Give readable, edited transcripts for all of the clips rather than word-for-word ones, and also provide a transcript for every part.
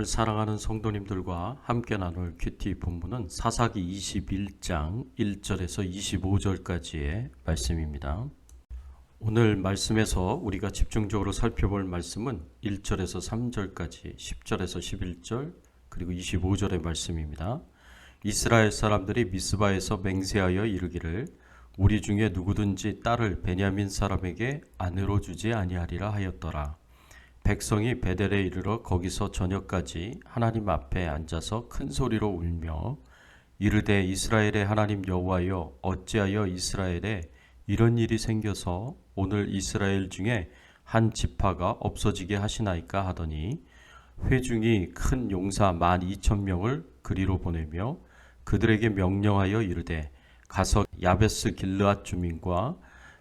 하나님을 사랑하는 성도님들과 함께 나눌 큐티 본문은 사사기 21장 1절에서 25절까지의 말씀입니다. 오늘 말씀에서 우리가 집중적으로 살펴볼 말씀은 1절에서 3절까지 10절에서 11절 그리고 25절의 말씀입니다. 이스라엘 사람들이 미스바에서 맹세하여 이르기를 우리 중에 누구든지 딸을 베냐민 사람에게 아내로 주지 아니하리라 하였더라. 백성이 베델에 이르러 거기서 저녁까지 하나님 앞에 앉아서 큰 소리로 울며 이르되 이스라엘의 하나님 여호와여 어찌하여 이스라엘에 이런 일이 생겨서 오늘 이스라엘 중에 한 지파가 없어지게 하시나이까 하더니 회중이 큰 용사 12,000명을 그리로 보내며 그들에게 명령하여 이르되 가서 야베스 길르앗 주민과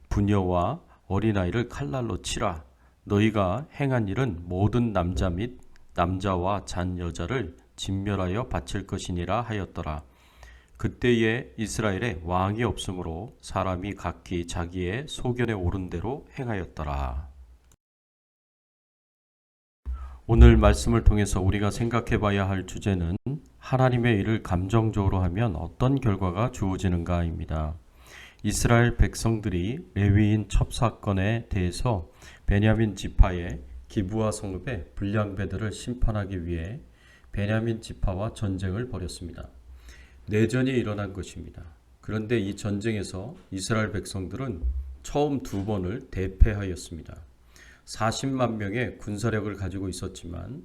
부녀와 어린아이를 칼날로 치라. 너희가 행한 일은 모든 남자 및 남자와 잔 여자를 진멸하여 바칠 것이니라 하였더라. 그때에 이스라엘에 왕이 없으므로 사람이 각기 자기의 소견에 오른 대로 행하였더라. 오늘 말씀을 통해서 우리가 생각해 봐야 할 주제는 하나님의 일을 감정적으로 하면 어떤 결과가 주어지는가입니다. 이스라엘 백성들이 레위인 첩사건에 대해서 베냐민 지파의 기브아 성읍의 불량배들을 심판하기 위해 베냐민 지파와 전쟁을 벌였습니다. 내전이 일어난 것입니다. 그런데 이 전쟁에서 이스라엘 백성들은 처음 2번을 대패하였습니다. 40만 명의 군사력을 가지고 있었지만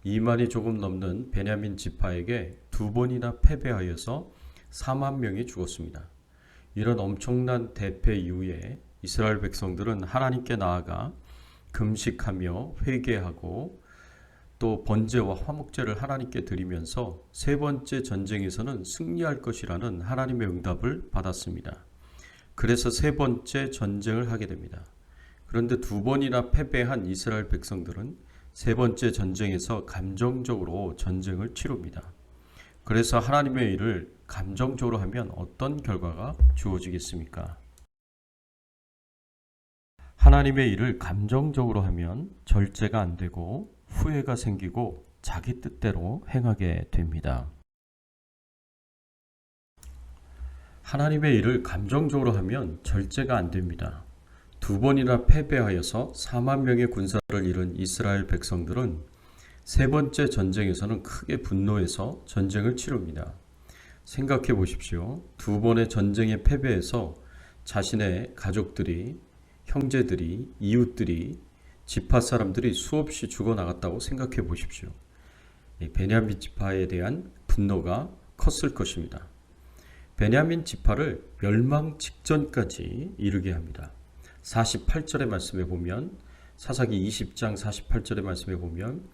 2만이 조금 넘는 베냐민 지파에게 2번이나 패배하여서 4만 명이 죽었습니다. 이런 엄청난 대패 이후에 이스라엘 백성들은 하나님께 나아가 금식하며 회개하고 또 번제와 화목제를 하나님께 드리면서 세 번째 전쟁에서는 승리할 것이라는 하나님의 응답을 받았습니다. 그래서 세 번째 전쟁을 하게 됩니다. 그런데 2번이나 패배한 이스라엘 백성들은 세 번째 전쟁에서 감정적으로 전쟁을 치릅니다. 그래서 하나님의 일을 감정적으로 하면 어떤 결과가 주어지겠습니까? 하나님의 일을 감정적으로 하면 절제가 안 되고 후회가 생기고 자기 뜻대로 행하게 됩니다. 하나님의 일을 감정적으로 하면 절제가 안 됩니다. 2번이나 패배하여서 4만 명의 군사를 잃은 이스라엘 백성들은 세 번째 전쟁에서는 크게 분노해서 전쟁을 치릅니다. 생각해 보십시오. 2번의 전쟁에 패배해서 자신의 가족들이, 형제들이, 이웃들이, 지파 사람들이 수없이 죽어나갔다고 생각해 보십시오. 베냐민 지파에 대한 분노가 컸을 것입니다. 베냐민 지파를 멸망 직전까지 이르게 합니다. 48절의 말씀에 보면 사사기 20장 48절의 말씀에 보면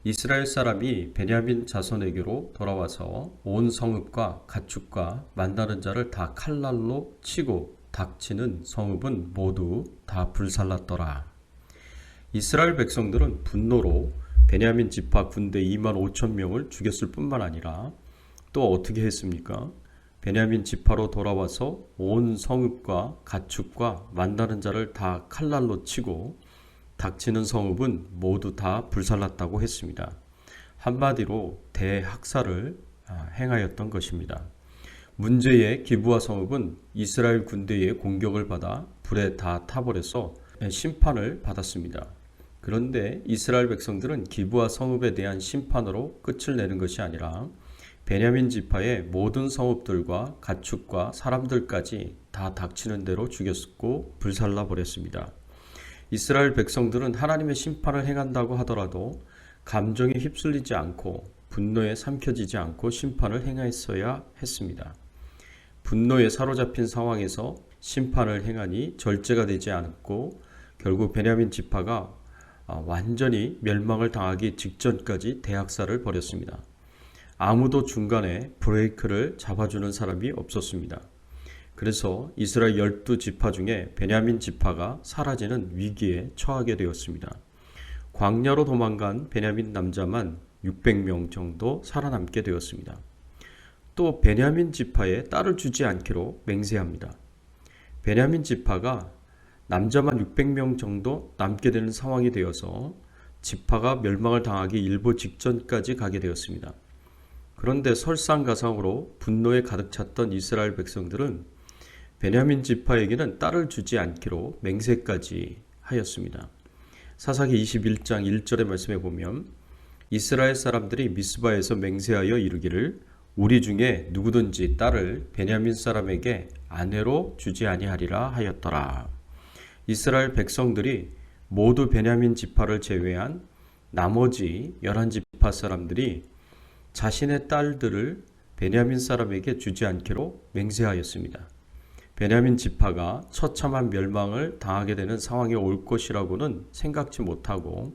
이스라엘 사람이 베냐민 자손에게로 돌아와서 온 성읍과 가축과 만나는 자를 다 칼날로 치고 닥치는 성읍은 모두 다 불살랐더라. 이스라엘 백성들은 분노로 베냐민 지파 군대 25,000명을 죽였을 뿐만 아니라 또 어떻게 했습니까? 베냐민 지파로 돌아와서 온 성읍과 가축과 만나는 자를 다 칼날로 치고 닥치는 성읍은 모두 다 불살랐다고 했습니다. 한마디로 대학살을 행하였던 것입니다. 문제의 기브아 성읍은 이스라엘 군대의 공격을 받아 불에 다 타버려서 심판을 받았습니다. 그런데 이스라엘 백성들은 기브아 성읍에 대한 심판으로 끝을 내는 것이 아니라 베냐민 지파의 모든 성읍들과 가축과 사람들까지 다 닥치는 대로 죽였고 불살라 버렸습니다. 이스라엘 백성들은 하나님의 심판을 행한다고 하더라도 감정에 휩쓸리지 않고 분노에 삼켜지지 않고 심판을 행했어야 했습니다. 분노에 사로잡힌 상황에서 심판을 행하니 절제가 되지 않았고 결국 베냐민 지파가 완전히 멸망을 당하기 직전까지 대학살을 벌였습니다. 아무도 중간에 브레이크를 잡아주는 사람이 없었습니다. 그래서 이스라엘 12지파 중에 베냐민 지파가 사라지는 위기에 처하게 되었습니다. 광야로 도망간 베냐민 남자만 600명 정도 살아남게 되었습니다. 또 베냐민 지파에 딸을 주지 않기로 맹세합니다. 베냐민 지파가 남자만 600명 정도 남게 되는 상황이 되어서 지파가 멸망을 당하기 일보 직전까지 가게 되었습니다. 그런데 설상가상으로 분노에 가득 찼던 이스라엘 백성들은 베냐민 지파에게는 딸을 주지 않기로 맹세까지 하였습니다. 사사기 21장 1절의 말씀에 보면 이스라엘 사람들이 미스바에서 맹세하여 이르기를 우리 중에 누구든지 딸을 베냐민 사람에게 아내로 주지 아니하리라 하였더라. 이스라엘 백성들이 모두 베냐민 지파를 제외한 나머지 11지파 사람들이 자신의 딸들을 베냐민 사람에게 주지 않기로 맹세하였습니다. 베냐민 지파가 처참한 멸망을 당하게 되는 상황이 올 것이라고는 생각지 못하고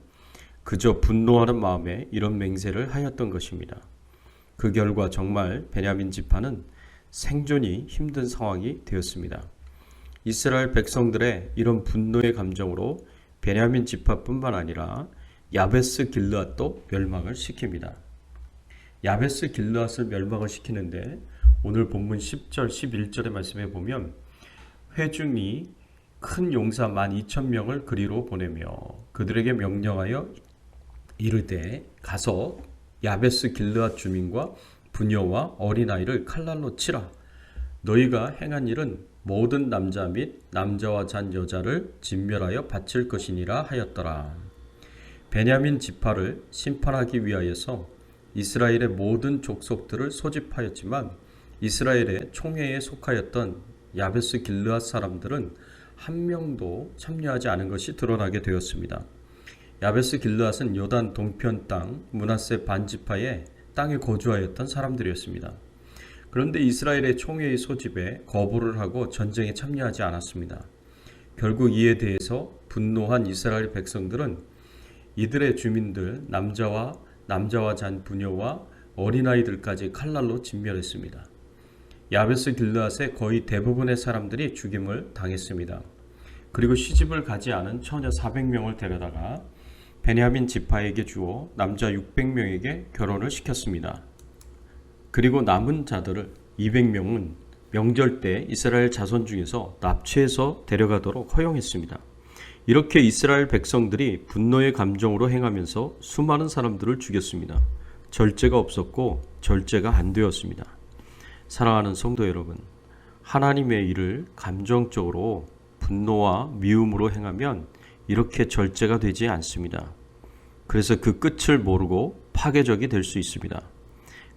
그저 분노하는 마음에 이런 맹세를 하였던 것입니다. 그 결과 정말 베냐민 지파는 생존이 힘든 상황이 되었습니다. 이스라엘 백성들의 이런 분노의 감정으로 베냐민 지파뿐만 아니라 야베스 길르앗도 멸망을 시킵니다. 야베스 길르앗을 멸망을 시키는데 오늘 본문 10절 11절의 말씀에 보면 회중이 큰 용사 12,000명을 그리로 보내며 그들에게 명령하여 이르되 가서 야베스 길르앗 주민과 부녀와 어린아이를 칼날로 치라. 너희가 행한 일은 모든 남자 및 남자와 잔 여자를 진멸하여 바칠 것이니라 하였더라. 베냐민 지파를 심판하기 위하여서 이스라엘의 모든 족속들을 소집하였지만 이스라엘의 총회에 속하였던 야베스 길르앗 사람들은 한 명도 참여하지 않은 것이 드러나게 되었습니다. 야베스 길르앗은 요단 동편 땅 므낫세 반지파의 땅에 거주하였던 사람들이었습니다. 그런데 이스라엘의 총회의 소집에 거부를 하고 전쟁에 참여하지 않았습니다. 결국 이에 대해서 분노한 이스라엘 백성들은 이들의 주민들 남자와 잔 부녀와 어린아이들까지 칼날로 진멸했습니다. 야베스 길르앗의 거의 대부분의 사람들이 죽임을 당했습니다. 그리고 시집을 가지 않은 처녀 400명을 데려다가 베냐민 지파에게 주어 남자 600명에게 결혼을 시켰습니다. 그리고 남은 자들을 200명은 명절 때 이스라엘 자손 중에서 납치해서 데려가도록 허용했습니다. 이렇게 이스라엘 백성들이 분노의 감정으로 행하면서 수많은 사람들을 죽였습니다. 절제가 없었고 절제가 안 되었습니다. 사랑하는 성도 여러분, 하나님의 일을 감정적으로 분노와 미움으로 행하면 이렇게 절제가 되지 않습니다. 그래서 그 끝을 모르고 파괴적이 될 수 있습니다.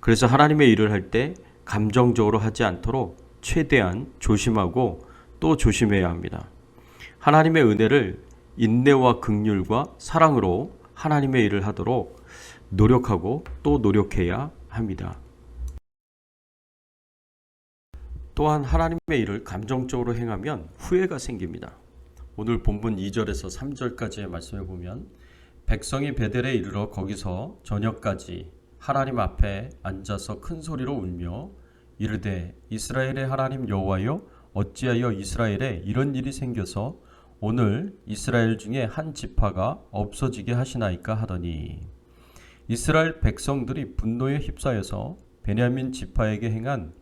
그래서 하나님의 일을 할 때 감정적으로 하지 않도록 최대한 조심하고 또 조심해야 합니다. 하나님의 은혜를 인내와 긍휼과 사랑으로 하나님의 일을 하도록 노력하고 또 노력해야 합니다. 또한 하나님의 일을 감정적으로 행하면 후회가 생깁니다. 오늘 본문 2절에서 3절까지의 말씀을 보면 백성이 베델에 이르러 거기서 저녁까지 하나님 앞에 앉아서 큰 소리로 울며 이르되 이스라엘의 하나님 여호와여 어찌하여 이스라엘에 이런 일이 생겨서 오늘 이스라엘 중에 한 지파가 없어지게 하시나이까 하더니 이스라엘 백성들이 분노에 휩싸여서 베냐민 지파에게 행한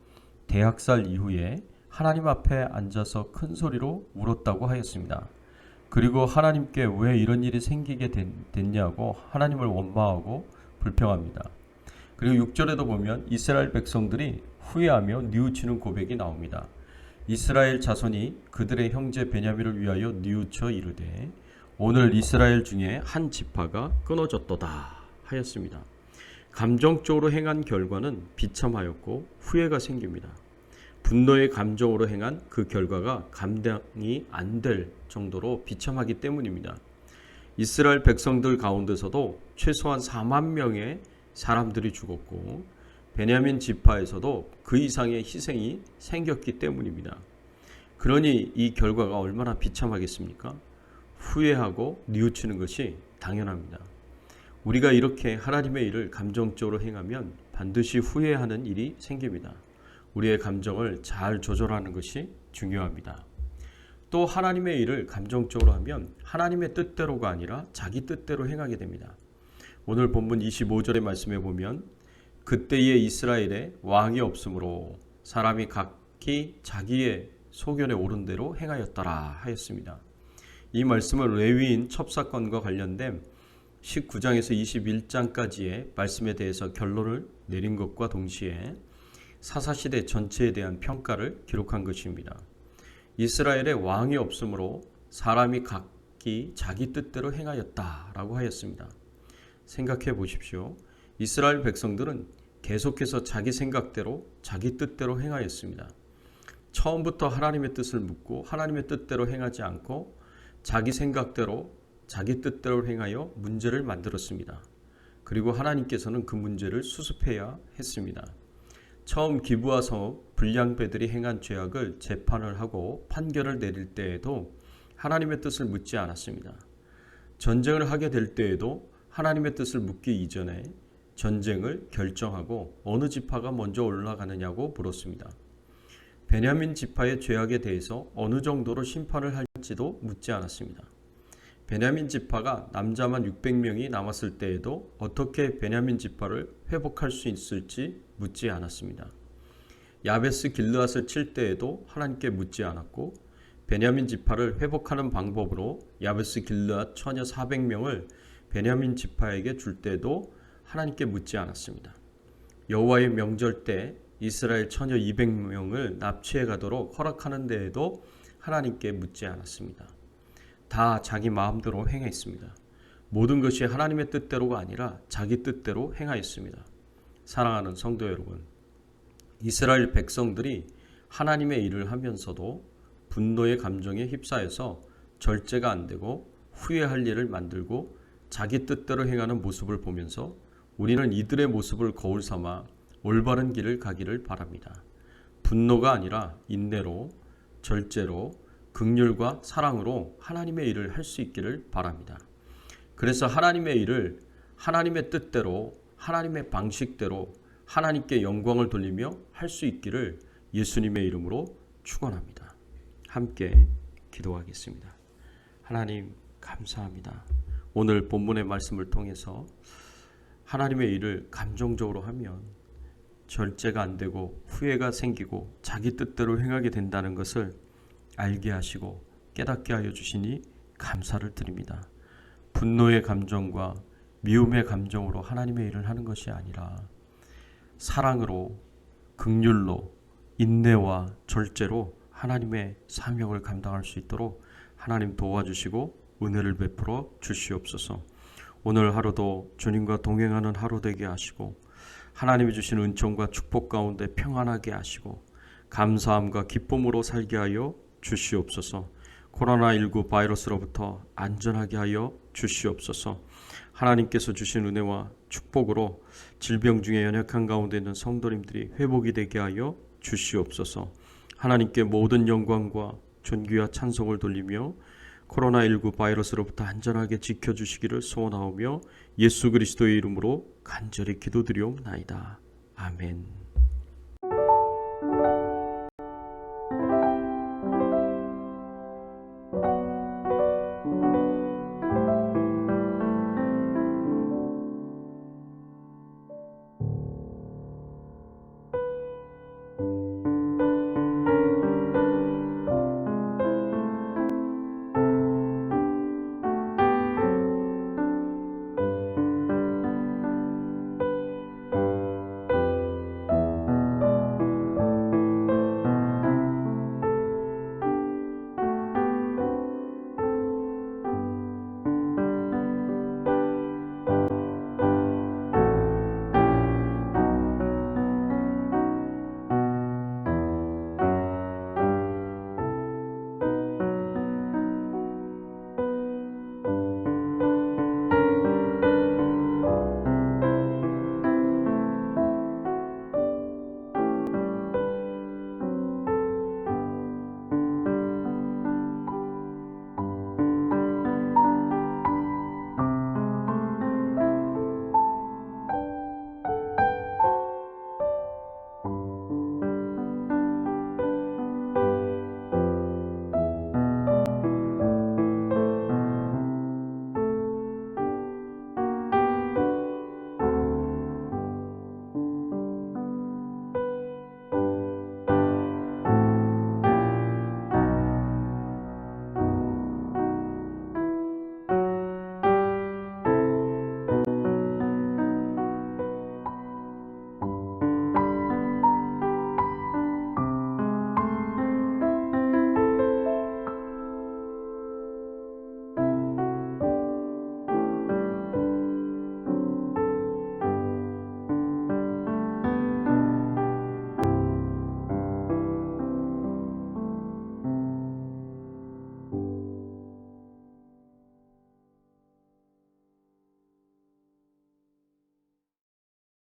대학살 이후에 하나님 앞에 앉아서 큰 소리로 울었다고 하였습니다. 그리고 하나님께 왜 이런 일이 생기게 됐냐고 하나님을 원망하고 불평합니다. 그리고 6절에도 보면 이스라엘 백성들이 후회하며 뉘우치는 고백이 나옵니다. 이스라엘 자손이 그들의 형제 베냐민을 위하여 뉘우쳐 이르되 오늘 이스라엘 중에 한 지파가 끊어졌도다 하였습니다. 감정적으로 행한 결과는 비참하였고 후회가 생깁니다. 분노의 감정으로 행한 그 결과가 감당이 안 될 정도로 비참하기 때문입니다. 이스라엘 백성들 가운데서도 최소한 4만 명의 사람들이 죽었고 베냐민 지파에서도 그 이상의 희생이 생겼기 때문입니다. 그러니 이 결과가 얼마나 비참하겠습니까? 후회하고 뉘우치는 것이 당연합니다. 우리가 이렇게 하나님의 일을 감정적으로 행하면 반드시 후회하는 일이 생깁니다. 우리의 감정을 잘 조절하는 것이 중요합니다. 또 하나님의 일을 감정적으로 하면 하나님의 뜻대로가 아니라 자기 뜻대로 행하게 됩니다. 오늘 본문 25절의 말씀에 보면 그때에 이스라엘에 왕이 없으므로 사람이 각기 자기의 소견에 오른 대로 행하였더라 하였습니다. 이 말씀은 레위인 첩사건과 관련된 19장에서 21장까지의 말씀에 대해서 결론을 내린 것과 동시에 사사시대 전체에 대한 평가를 기록한 것입니다. 이스라엘에 왕이 없으므로 사람이 각기 자기 뜻대로 행하였다라고 하였습니다. 생각해 보십시오. 이스라엘 백성들은 계속해서 자기 생각대로 자기 뜻대로 행하였습니다. 처음부터 하나님의 뜻을 묻고 하나님의 뜻대로 행하지 않고 자기 생각대로 자기 뜻대로 행하여 문제를 만들었습니다. 그리고 하나님께서는 그 문제를 수습해야 했습니다. 처음 기브와 성읍 불량배들이 행한 죄악을 재판을 하고 판결을 내릴 때에도 하나님의 뜻을 묻지 않았습니다. 전쟁을 하게 될 때에도 하나님의 뜻을 묻기 이전에 전쟁을 결정하고 어느 지파가 먼저 올라가느냐고 물었습니다. 베냐민 지파의 죄악에 대해서 어느 정도로 심판을 할지도 묻지 않았습니다. 베냐민 지파가 남자만 600명이 남았을 때에도 어떻게 베냐민 지파를 회복할 수 있을지 묻지 않았습니다. 야베스 길르앗을 칠 때에도 하나님께 묻지 않았고 베냐민 지파를 회복하는 방법으로 야베스 길르앗 처녀 400명을 베냐민 지파에게 줄 때도 하나님께 묻지 않았습니다. 여호와의 명절 때 이스라엘 처녀 200명을 납치해 가도록 허락하는 데에도 하나님께 묻지 않았습니다. 다 자기 마음대로 행했습니다. 모든 것이 하나님의 뜻대로가 아니라 자기 뜻대로 행하였습니다. 사랑하는 성도 여러분, 이스라엘 백성들이 하나님의 일을 하면서도 분노의 감정에 휩싸여서 절제가 안 되고 후회할 일을 만들고 자기 뜻대로 행하는 모습을 보면서 우리는 이들의 모습을 거울 삼아 올바른 길을 가기를 바랍니다. 분노가 아니라 인내로, 절제로, 긍휼과 사랑으로 하나님의 일을 할 수 있기를 바랍니다. 그래서 하나님의 일을 하나님의 뜻대로, 하나님의 방식대로 하나님께 영광을 돌리며 할 수 있기를 예수님의 이름으로 축원합니다. 함께 기도하겠습니다. 하나님 감사합니다. 오늘 본문의 말씀을 통해서 하나님의 일을 감정적으로 하면 절제가 안 되고 후회가 생기고 자기 뜻대로 행하게 된다는 것을 알게 하시고 깨닫게 하여 주시니 감사를 드립니다. 분노의 감정과 미움의 감정으로 하나님의 일을 하는 것이 아니라 사랑으로, 긍휼로, 인내와 절제로 하나님의 사명을 감당할 수 있도록 하나님 도와주시고 은혜를 베풀어 주시옵소서. 오늘 하루도 주님과 동행하는 하루 되게 하시고 하나님이 주신 은총과 축복 가운데 평안하게 하시고 감사함과 기쁨으로 살게 하여 주시옵소서. 코로나19 바이러스로부터 안전하게 하여 주시옵소서. 하나님께서 주신 은혜와 축복으로 질병 중에 연약한 가운데 있는 성도님들이 회복이 되게 하여 주시옵소서. 하나님께 모든 영광과 존귀와 찬송을 돌리며 코로나19 바이러스로부터 안전하게 지켜주시기를 소원하오며 예수 그리스도의 이름으로 간절히 기도드리옵나이다. 아멘.